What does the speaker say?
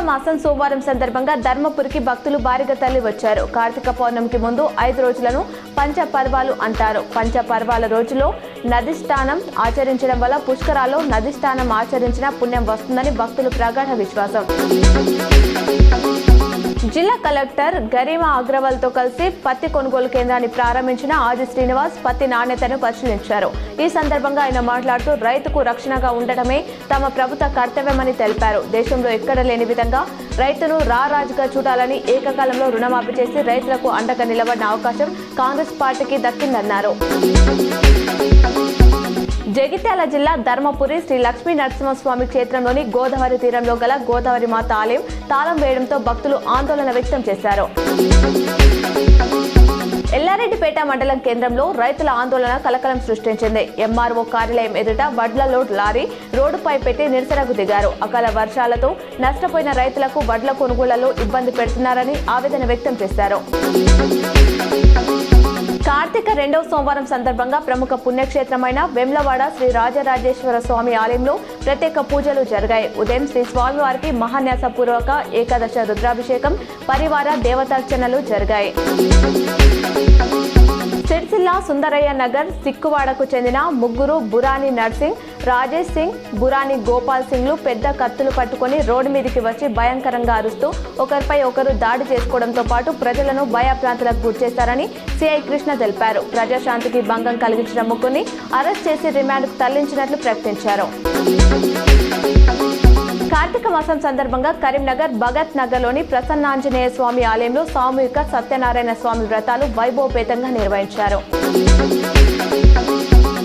మాసం సోమవారం సందర్భంగా ధర్మపురికి భక్తులు భారీగా తరలి వచ్చారు. కార్తీక పౌర్ణమికి ముందు 5 రోజులను పంచపర్వాలు అంటారు. పంచపర్వాల రోజులో నది స్నానం ఆచరించడం వల్ల పుష్కరాల్లో నది స్నానం ఆచరించిన పుణ్యం వస్తుందని భక్తులు ప్రగాఢ విశ్వాసం. జిల్లా కలెక్టర్ గరిమా అగ్రవాల్ తో కలిసి పత్తి కొనుగోలు కేంద్రాన్ని ప్రారంభించిన ఆది శ్రీనివాస్ పత్తి నాణ్యతను పరిశీలించారు. ఈ సందర్భంగా ఆయన మాట్లాడుతూ రైతుకు రక్షణగా ఉండటమే తమ ప్రభుత్వ కర్తవ్యమని తెలిపారు. దేశంలో ఎక్కడ లేని విధంగా రైతును రారాజుగా చూడాలని ఏకకాలంలో రుణమాఫీ చేసి రైతులకు అండగా నిలబడిన అవకాశం కాంగ్రెస్ పార్టీకి దక్కిందన్నారు. జగిత్యాల జిల్లా ధర్మపురి శ్రీ లక్ష్మీ నరసింహస్వామి క్షేత్రంలోని గోదావరి తీరంలో గల గోదావరి మాత ఆలయం తాళం వేయడంతో భక్తులు ఆందోళన వ్యక్తం చేశారు. ఎల్లారెడ్డిపేట మండలం కేంద్రంలో రైతుల ఆందోళన కలకలం సృష్టించింది. ఎంఆర్ఓ కార్యాలయం ఎదుట వడ్ల లోడ్ లారీ రోడ్డుపై పెట్టి నిరసనకు దిగారు. అకాల వర్షాలతో నష్టపోయిన రైతులకు వడ్ల కొనుగోళ్లలో ఇబ్బంది పెడుతున్నారని ఆవేదన వ్యక్తం చేశారు. కార్తీక 2వ సోమవారం సందర్భంగా ప్రముఖ పుణ్యక్షేత్రమైన వెమ్లవాడ శ్రీ రాజరాజేశ్వర స్వామి ఆలయంలో ప్రత్యేక పూజలు జరిగాయి. ఉదయం శ్రీ స్వామివారికి మహాన్యాసపూర్వక ఏకాదశ రుద్రాభిషేకం, పరివార దేవతార్చనలు జరిగాయి. సిరిసిల్ల సుందరయ్య నగర్ సిక్కువాడకు చెందిన ముగ్గురు బురాని నర్సింగ్, రాజేష్ సింగ్, బురాని గోపాల్ సింగ్లు పెద్ద కత్తులు పట్టుకుని రోడ్డు మీదకి వచ్చి భయంకరంగా అరుస్తూ ఒకరిపై ఒకరు దాడి చేసుకోవడంతో పాటు ప్రజలను భయభ్రాంతులకు గురిచేశారని సిఐ కృష్ణ తెలిపారు. ప్రజాశాంతికి భంగం కలిగించిన ముగ్గురిని అరెస్ట్ చేసి రిమాండ్కు తరలించినట్లు ప్రకటించారు. కార్తీక మాసం సందర్భంగా కరీంనగర్ భగత్ నగర్లోని ప్రసన్నాంజనేయ స్వామి ఆలయంలో సామూహిక సత్యనారాయణ స్వామి వ్రతాలు వైభవపేతంగా నిర్వహించారు.